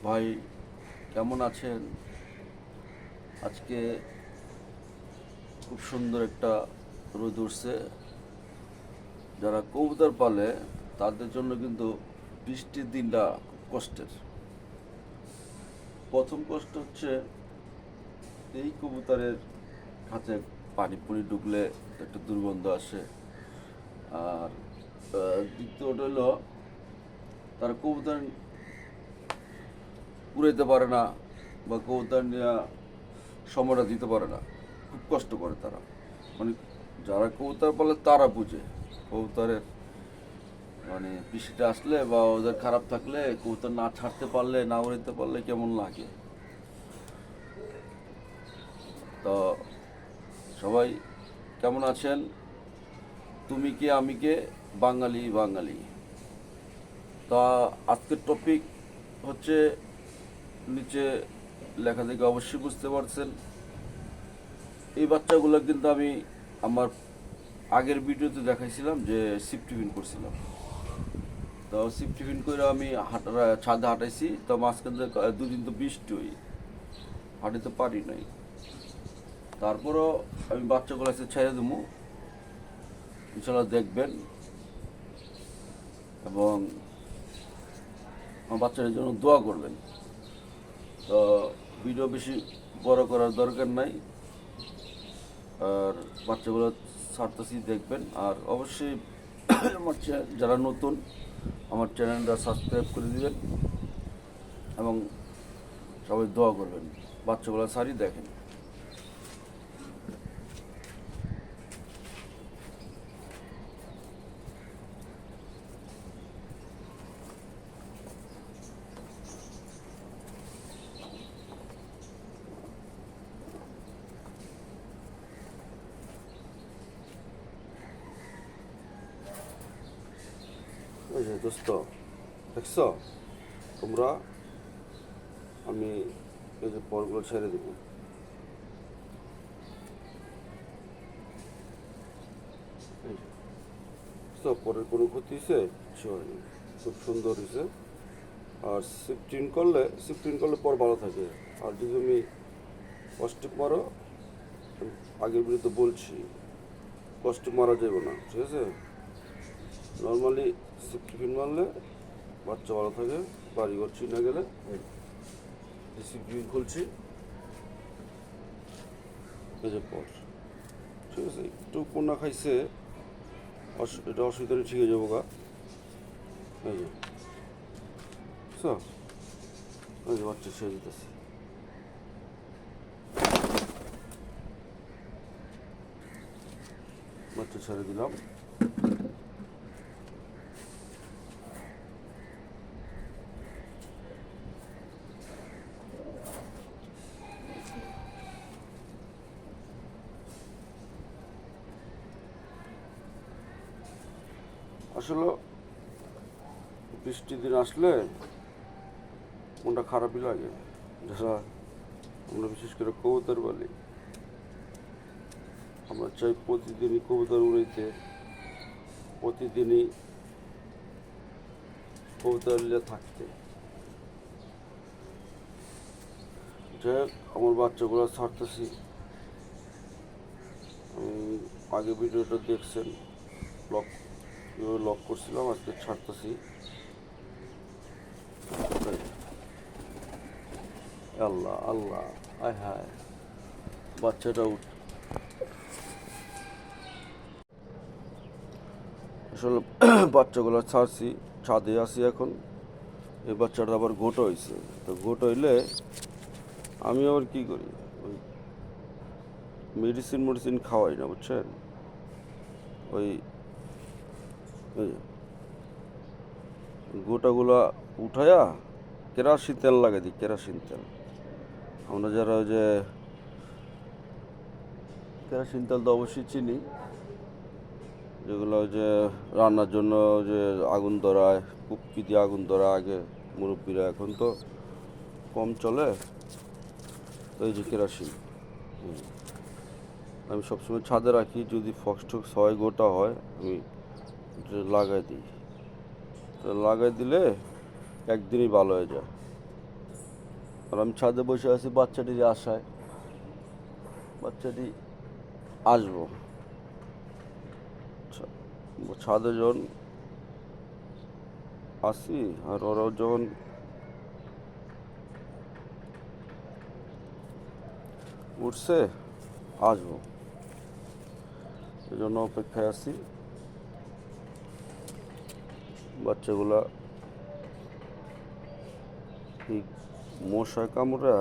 ভাই, কেমন আছেন? আজকে খুব সুন্দর একটা রোদ উঠছে। যারা কবুতর পালে তাদের জন্য কিন্তু বৃষ্টির দিনটা খুব কষ্টের। প্রথম কষ্ট হচ্ছে এই কবুতরের হাতে পানি পুনি ঢুকলে একটা দুর্গন্ধ আসে। আর দ্বিতীয়টা হলো তারা কবুতর উড়াইতে পারে না বা কবুতর নিয়ে সময়টা দিতে পারে না, খুব কষ্ট করে তারা। মানে যারা কবুতর পালে তারা বুঝে কবুতরের মানে বৃষ্টিটা আসলে বা ওদের খারাপ থাকলে কবুতর না ছাড়তে পারলে না উড়াইতে পারলে কেমন লাগে। তো সবাই কেমন আছেন? তুমি কে আমি কে, বাঙালি বাঙালি। তা আজকের টপিক হচ্ছে, নিচে লেখা থেকে অবশ্যই বুঝতে পারছেন, এই বাচ্চাগুলো কিন্তু আমি আমার আগের ভিডিওতে দেখাইছিলাম যে সিপ টিফিন করছিলাম। তো সিপ টিফিন করে আমি ছাদে হাঁটাইছি। তো মাঝখানে দুদিন তো বৃষ্টি হই, হাঁটিতে পারি নাই। তারপরও আমি বাচ্চাগুলো এসে ছেড়ে দেবো, ইনশাল্লাহ দেখবেন। এবং আমার বাচ্চাদের জন্য দোয়া করবেন। তো ভিডিও বেশি বড় করার দরকার নাই। আর বাচ্চাগুলো ছাড়তেছি, দেখবেন। আর অবশ্যই আমার যারা নতুন, আমার চ্যানেলটা সাবস্ক্রাইব করে দিবেন এবং সবাই দোয়া করবেন। বাচ্চাগুলো সারি দেখেন। ওই যে দোস্ত, দেখছ তোমরা, আমি এই যে পরগুলো ছেড়ে দেবো। এই যে তো পরের কোনো ক্ষতি হয়েছে? কিছু হয়নি, খুব সুন্দর হয়েছে। আর শিফটিং করলে পর ভালো থাকে। আর যদি তুমি কষ্ট মারো, আগের বিরুদ্ধে বলছি, কষ্ট মারা যাবে না, ঠিক আছে? নর্মালি শিফটিং মারলে বাচ্চা ভালো থাকে। বাড়িঘর চিনে গেলে শিফটিং খুলছি, এই যে পর, ঠিক আছে? একটু কোনা খাইছে, এটা অসুবিধা নেই, ঠিক হয়ে যাবো গা। এই যে ওই যে বাচ্চা ছেড়ে দিতেছি। বাচ্চা ছেড়ে দিলাম। আসলে বৃষ্টির দিন আসলে মনটা খারাপই লাগে। যারা আমরা বিশেষ করে কবুতর বলি, আমরা চাই প্রতিদিনই কবুতর উড়াইতে, প্রতিদিনই কবুতর নিয়ে থাকতে। যাই হোক, আমার বাচ্চাগুলো ছাড়তেছি। আমি আগে ভিডিওটা দেখছেন, লক লক করছিলাম, আজকে ছাড়তেছি। আল্লাহ আল্লাহ, আয় হায়, বাচ্চাটা আসলে বাচ্চাগুলো ছাড়ছি, ছাদে আসি এখন। এই বাচ্চাটা আবার গোটা হয়েছে। তো গোটা হইলে আমি আবার কী করি, ওই মেডিসিন খাওয়াই না, বুঝছেন? ওই গোটাগুলা উঠায়া কেরাসিন তেল লাগাই দিই, কেরাসিন তেল। আমরা যারা ওই যে কেরাসিন তেল তো অবশ্যই চিনি, যেগুলো ওই যে রান্নার জন্য যে আগুন ধরায়, কুপকি দিয়ে আগুন ধরা আগে মুরব্বীরা, এখন তো কম চলে। তো এই যে কেরাসিন আমি সবসময় ছাদে রাখি, যদি ফক্স হয়, গোটা হয়, আমি লাগাই দিই। তো লাগাই দিলে একদিনই ভালো হয়ে যায়। আর আমি ছাদে বসে আছি বাচ্চাটির আশায়, বাচ্চাটি আসবো। ছাদে যখন আসি আর ওরাও যখন উঠছে আসবো, এই জন্য অপেক্ষায় আছি। বাচ্চাগুলা এই মশা কামড়া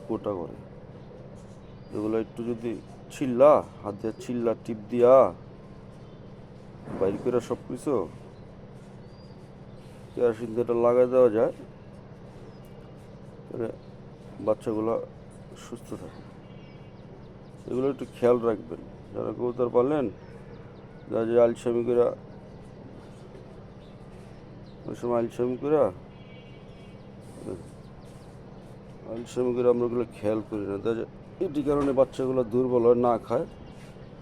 গোটা করে, এগুলো একটু যদি ছিল্লা হাত দিয়ে ছিল্লা টিপ দিয়া বাইর করে সব কিছু কেরোসিন দিয়ে লাগাই দেওয়া যায়, তাহলে বাচ্চাগুলো সুস্থ থাকে। এগুলো একটু খেয়াল রাখবেন যারা কবুতর পালেন, যারা যে আলসামি করে ওই সময় আলসামি করে আমরা ওগুলো খেয়াল করি না, তাই এটি কারণে বাচ্চাগুলো দুর্বল হয়, না খায়,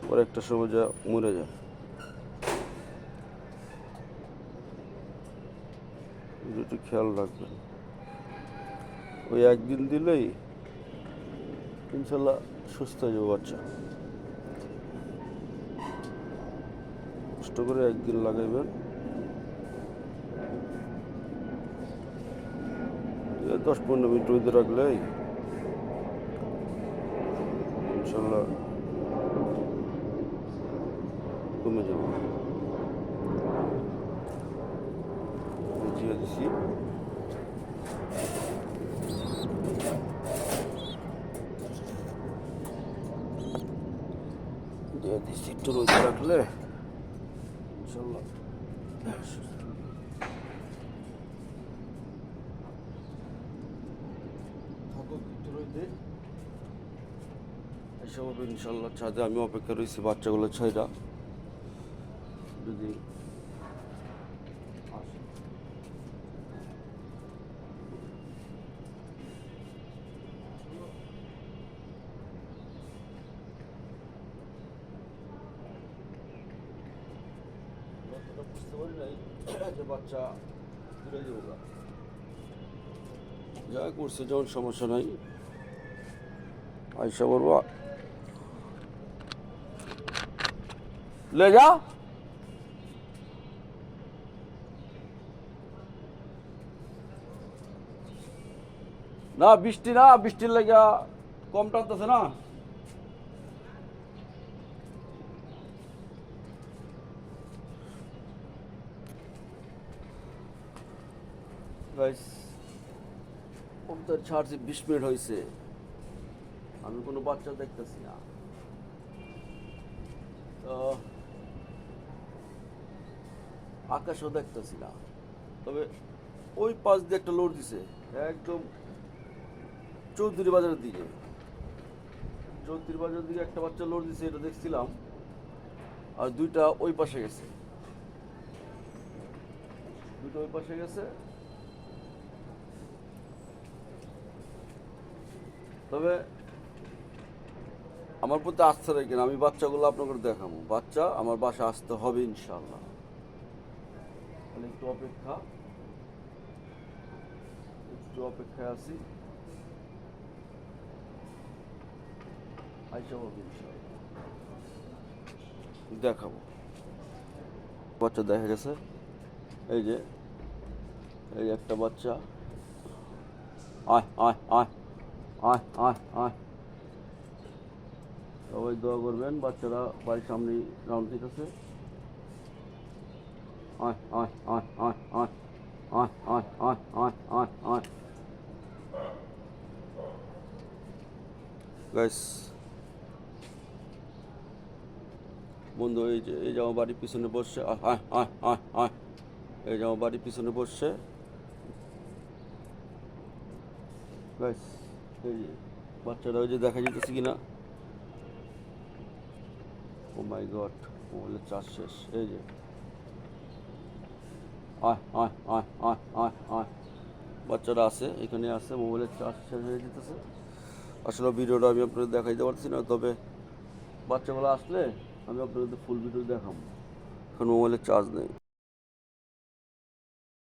পরে একটা সময় যা মরে যায়। একটু খেয়াল রাখবেন, ওই একদিন দিলেই ইনশাল্লাহ সুস্থ হয়ে যাবে বাচ্চা। কষ্ট করে একদিন লাগাইবেন, 10-15 মিনিট রোদে রাখলেই ইনশাল্লাহ কমে যাবে। বুঝিয়ে দিছি, দিয়ে দিছি, একটু রোদে রাখলে ইনশাল্লাহ এসব হবে ইনশাল্লাহ। ছাদে আমি অপেক্ষা রয়েছি বাচ্চাগুলো ছাইরা যদি বুঝতে পারি নাই যে বাচ্চা দূরে যাবো, যা করছে যেমন সমস্যা নাই। আইসা বলবো লে যা, না বৃষ্টি না, বৃষ্টির লাগিয়া কম টানতেছে না। গাইস কবুতর ছাড়ছি 20 মিনিট হয়েছে, আমি কোনো বাচ্চা দেখতেছি না। আকাশও দেখতেছি না, তবে ওই পাশ দিয়ে একটা লোড দিছে একদম চৌধুরী বাজারের দিকে, চৌধুরী বাজারের দিকে একটা বাচ্চা লোড দিছে, এটা দেখছিলাম। আর দুইটা ওই পাশে গেছে, দুটো ওই পাশে গেছে। তবে আমার প্রতি আস্থা রাখেন, আমি বাচ্চাগুলো আপনাকে দেখাবো, বাচ্চা আমার বাসা আসতে হবে ইনশাল্লাহ। একটু অপেক্ষা, একটু অপেক্ষায় আছি, আইসা হবে ইনশাল্লাহ, দেখাবো। বাচ্চা দেখা গেছে, এই যে এই একটা বাচ্চা, আয় আয় আয় আয় আয় আয়। সবাই দোয়া করবেন, বাচ্চারা বাড়ির সামনেই রাউন্ড দিতেছে। আয় আয় আয় আয় আয় আয় আয় আয় আয় আয় আয়। গাইস বন্ধু, এই যে আমার বাড়ির পিছনে বসছে, আয় আয় আয় আয়, এই যে আমার বাড়ির পিছনে বসছে। গাইস এই যে বাচ্চারা ওই যে দেখা যেতেছে কিনা, ও মাই গড, মোবাইলের চার্জ শেষ। এই যে আয় আয় আয় আয় আয় আয়, বাচ্চারা আছে এখানে, আছে, মোবাইলের চার্জ শেষ হয়ে যেতেছে। আসলে ভিডিওটা আমি আপনাদের দেখাইতে পারছি না, তবে বাচ্চাগুলো আসলে আমি আপনাদের ফুল ভিডিও দেখাবো, এখন মোবাইলের চার্জ নেই।